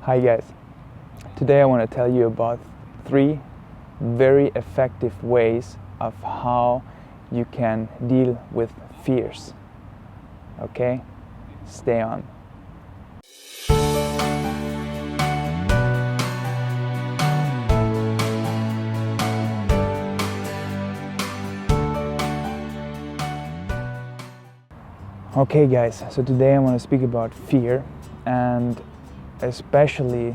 Hi guys, today I want to tell you about 3 very effective ways of how you can deal with fears. Okay? Stay on. Okay guys, so today I want to speak about fear and especially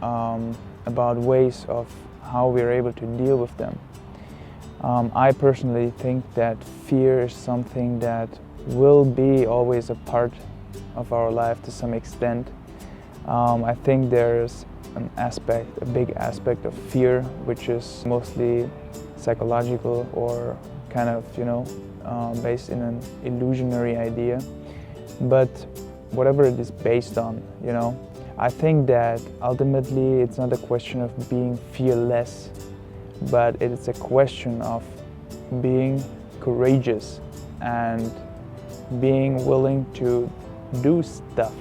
about ways of how we're able to deal with them. I personally think that fear is something that will be always a part of our life to some extent. I think there's a big aspect of fear, which is mostly psychological or kind of, based in an illusionary idea. But whatever it is based on, I think that ultimately it's not a question of being fearless, but it's a question of being courageous and being willing to do stuff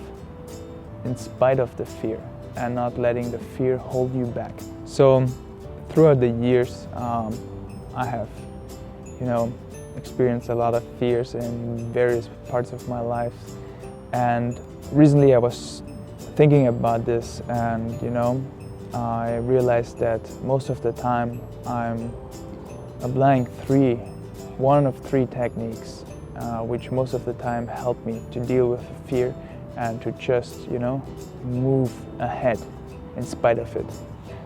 in spite of the fear and not letting the fear hold you back. So throughout the years, I have, experienced a lot of fears in various parts of my life. And recently I was thinking about this and I realized that most of the time I'm applying one of three techniques which most of the time help me to deal with fear and to just move ahead in spite of it.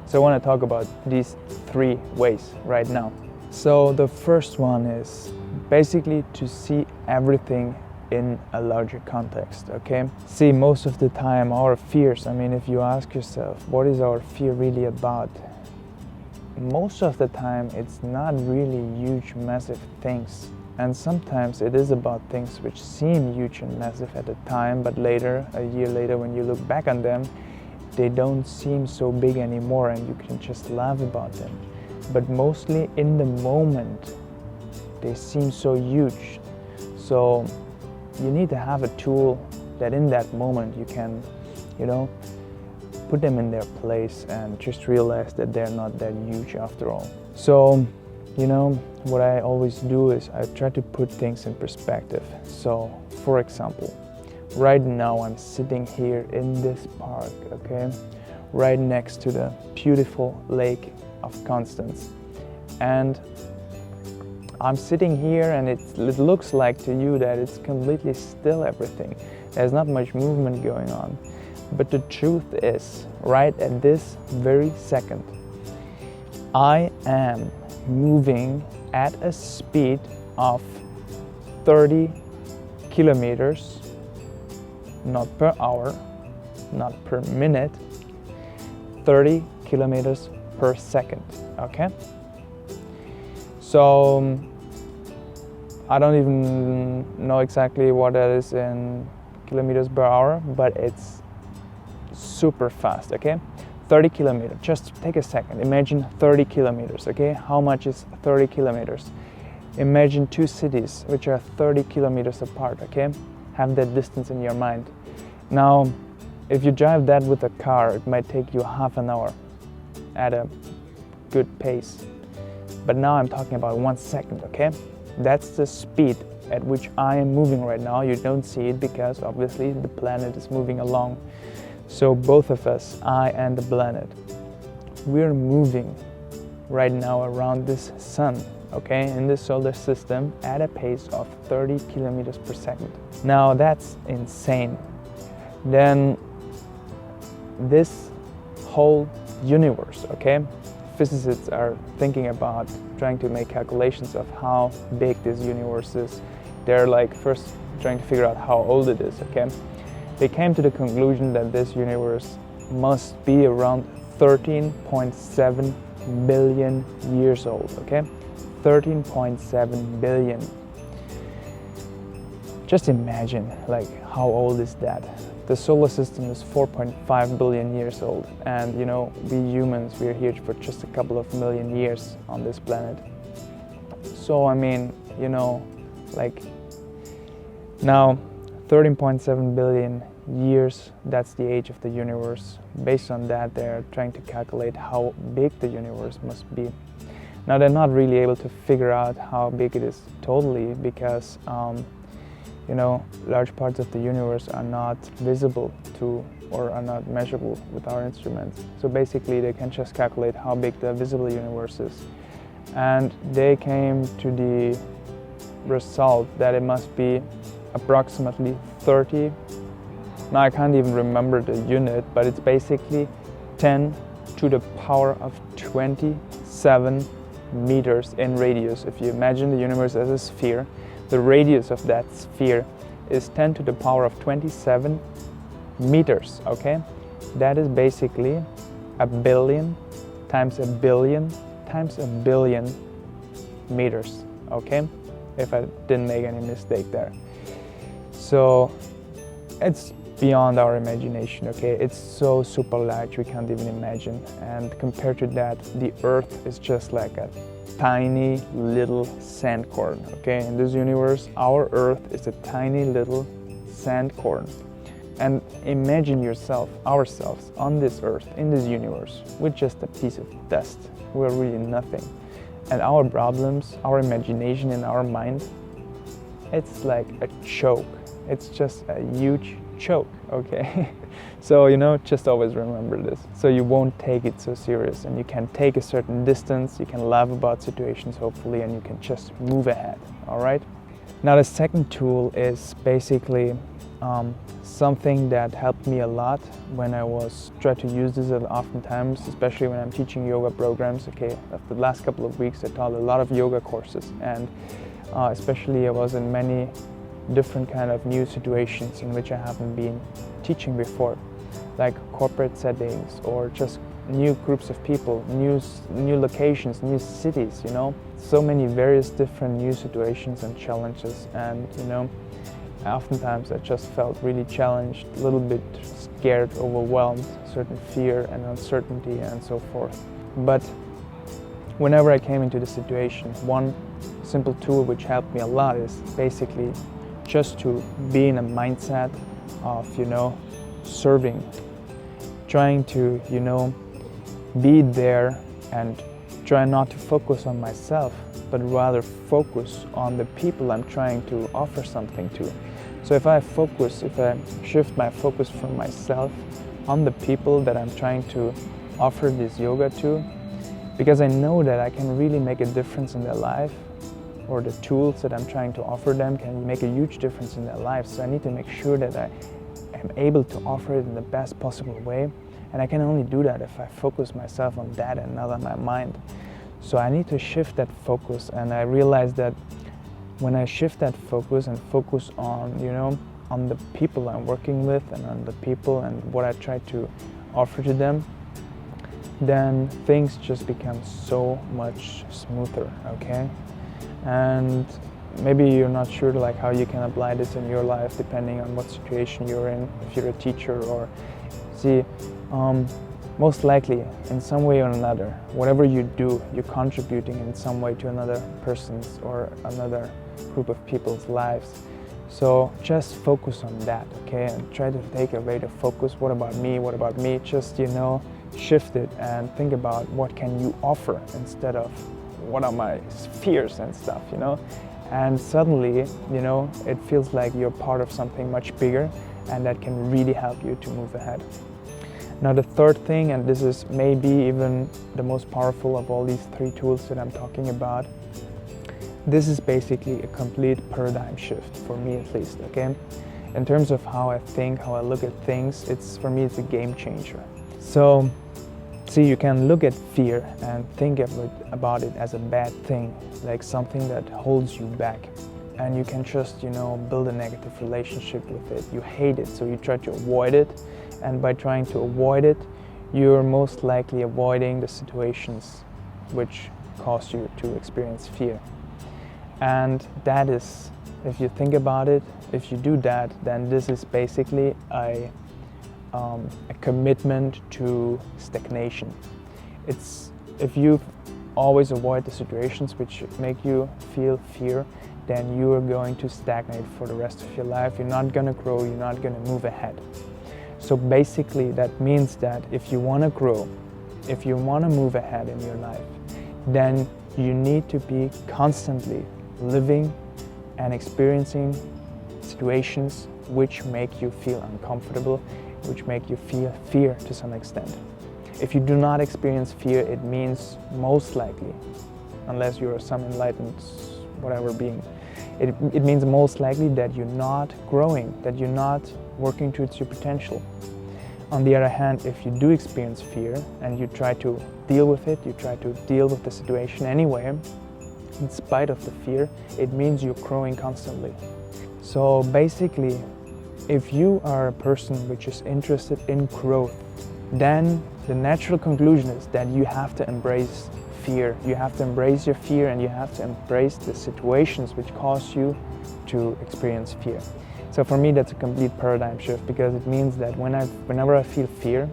So I want to talk about these 3 ways right now. So the first one is basically to see everything in a larger context, okay? See, most of the time our fears, if you ask yourself, what is our fear really about? Most of the time it's not really huge, massive things. And sometimes it is about things which seem huge and massive at the time, but later, a year later, when you look back on them, they don't seem so big anymore and you can just laugh about them. But mostly in the moment, they seem so huge. So you need to have a tool that in that moment you can, put them in their place and just realize that they're not that huge after all. So, what I always do is I try to put things in perspective. So, for example, right now I'm sitting here in this park, okay? Right next to the beautiful lake of Constance. And I'm sitting here and it looks like to you that it's completely still, everything. There's not much movement going on. But the truth is, right at this very second, I am moving at a speed of 30 kilometers, not per hour, not per minute, 30 kilometers per second, okay? So I don't even know exactly what that is in kilometers per hour, but it's super fast, okay? 30 kilometers, just take a second. Imagine 30 kilometers, okay? How much is 30 kilometers? Imagine 2 cities which are 30 kilometers apart, okay? Have that distance in your mind. Now, if you drive that with a car, it might take you half an hour at a good pace. But now I'm talking about 1 second, okay? That's the speed at which I am moving right now. You don't see it because obviously the planet is moving along. So both of us, I and the planet, we're moving right now around this sun, okay, in the solar system at a pace of 30 kilometers per second. Now that's insane. Then this whole universe, okay, physicists are thinking about trying to make calculations of how big this universe is. They're first trying to figure out how old it is, okay? They came to the conclusion that this universe must be around 13.7 billion years old, okay? 13.7 billion. Just imagine, how old is that? The solar system is 4.5 billion years old, and we humans, we're here for just a couple of million years on this planet. So now 13.7 billion years, that's the age of the universe. Based on that, they're trying to calculate how big the universe must be. Now, they're not really able to figure out how big it is totally because large parts of the universe are not visible to or are not measurable with our instruments. So basically they can just calculate how big the visible universe is. And they came to the result that it must be approximately 30. Now I can't even remember the unit, but it's basically 10 to the power of 27 meters in radius. If you imagine the universe as a sphere, the radius of that sphere is 10 to the power of 27 meters, okay? That is basically a billion times a billion times a billion meters, okay? If I didn't make any mistake there. So it's beyond our imagination, okay? It's so super large we can't even imagine. And compared to that, the Earth is just like a tiny little sandcorn, okay? In this universe, our Earth is a tiny little sandcorn. And imagine yourself, ourselves, on this Earth, in this universe, with just a piece of dust. We're really nothing. And our problems, our imagination in our mind, it's like a choke. It's just a huge choke, okay? So, just always remember this. So you won't take it so serious, and you can take a certain distance, you can laugh about situations, hopefully, and you can just move ahead, all right? Now, the second tool is basically something that helped me a lot when I was trying to use this oftentimes, especially when I'm teaching yoga programs, okay? After the last couple of weeks, I taught a lot of yoga courses, and especially I was in many different kind of new situations in which I haven't been teaching before, like corporate settings or just new groups of people, new locations, new cities, so many various different new situations and challenges. And oftentimes I just felt really challenged, a little bit scared, overwhelmed, certain fear and uncertainty and so forth. But whenever I came into the situation, one simple tool which helped me a lot is basically just to be in a mindset of, serving, trying to, be there and try not to focus on myself, but rather focus on the people I'm trying to offer something to. So if I shift my focus from myself on the people that I'm trying to offer this yoga to, because I know that I can really make a difference in their life, or the tools that I'm trying to offer them can make a huge difference in their lives. So I need to make sure that I am able to offer it in the best possible way. And I can only do that if I focus myself on that and not on my mind. So I need to shift that focus, and I realize that when I shift that focus and focus on, on the people I'm working with and on the people and what I try to offer to them, then things just become so much smoother, okay? And maybe you're not sure how you can apply this in your life depending on what situation you're in, if you're a teacher or most likely in some way or another, whatever you do, you're contributing in some way to another person's or another group of people's lives. So just focus on that, okay? And try to take away the focus, what about me, what about me? Just, shift it and think about what can you offer instead of what are my fears and stuff, And suddenly, it feels like you're part of something much bigger, and that can really help you to move ahead. Now the third thing, and this is maybe even the most powerful of all these three tools that I'm talking about, this is basically a complete paradigm shift, for me at least, okay? In terms of how I think, how I look at things, for me it's a game changer. So, you can look at fear and think about it as a bad thing, like something that holds you back. And you can just, build a negative relationship with it. You hate it, so you try to avoid it. And by trying to avoid it, you're most likely avoiding the situations which cause you to experience fear. And that is, if you think about it, if you do that, then this is basically a commitment to stagnation. If you always avoid the situations which make you feel fear, then you are going to stagnate for the rest of your life. You're not going to grow, you're not going to move ahead. So basically that means that if you want to grow, if you want to move ahead in your life, then you need to be constantly living and experiencing situations which make you feel uncomfortable, which make you feel fear to some extent. If you do not experience fear, it means most likely, unless you're some enlightened whatever being, it means most likely that you're not growing, that you're not working towards your potential. On the other hand, if you do experience fear and you try to deal with it, you try to deal with the situation anyway, in spite of the fear, it means you're growing constantly. So basically, if you are a person which is interested in growth, then the natural conclusion is that you have to embrace fear. You have to embrace your fear and you have to embrace the situations which cause you to experience fear. So for me, that's a complete paradigm shift, because it means that whenever I feel fear,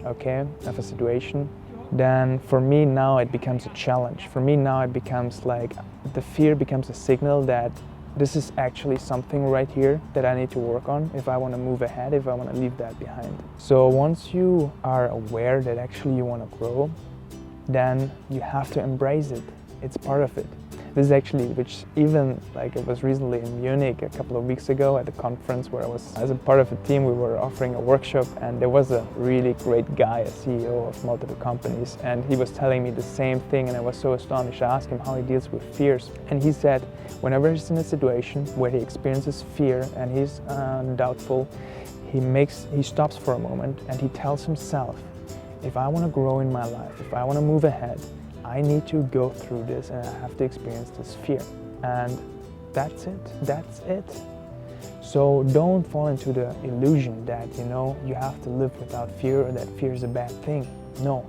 okay, of a situation, then for me now it becomes a challenge. For me now it becomes like the fear becomes a signal that this is actually something right here that I need to work on if I want to move ahead, if I want to leave that behind. So once you are aware that actually you want to grow, then you have to embrace it. It's part of it. This is actually, which even like it was recently in Munich a couple of weeks ago at a conference where I was, as a part of a team, we were offering a workshop, and there was a really great guy, a CEO of multiple companies, and he was telling me the same thing, and I was so astonished. I asked him how he deals with fears, and he said whenever he's in a situation where he experiences fear and he's doubtful, he stops for a moment and he tells himself, if I want to grow in my life, if I want to move ahead, I need to go through this and I have to experience this fear. And that's it. So don't fall into the illusion that, you have to live without fear or that fear is a bad thing. No,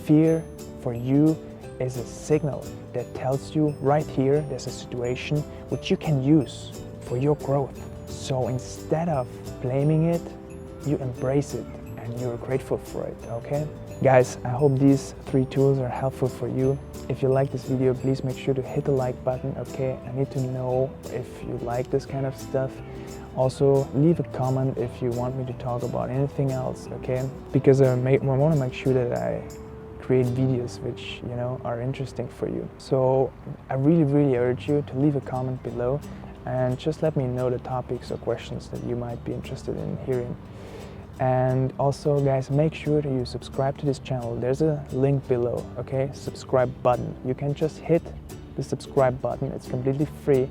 fear for you is a signal that tells you right here there's a situation which you can use for your growth. So instead of blaming it, you embrace it and you're grateful for it, okay? Guys, I hope these 3 tools are helpful for you. If you like this video, please make sure to hit the like button, okay? I need to know if you like this kind of stuff. Also, leave a comment if you want me to talk about anything else, okay? Because I want to make sure that I create videos which, are interesting for you. So I really urge you to leave a comment below and just let me know the topics or questions that you might be interested in hearing. And also, guys, make sure that you subscribe to this channel. There's a link below, okay? Subscribe button. You can just hit the subscribe button. It's completely free,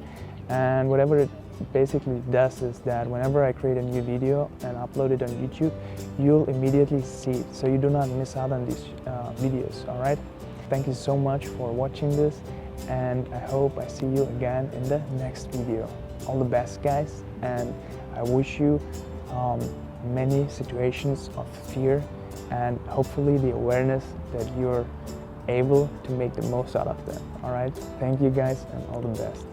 and whatever it basically does is that whenever I create a new video and upload it on YouTube, you'll immediately see it, so you do not miss out on these videos, all right? Thank you so much for watching this, and I hope I see you again in the next video. All the best, guys, and I wish you many situations of fear and hopefully the awareness that you're able to make the most out of them. All right, thank you guys and all the best.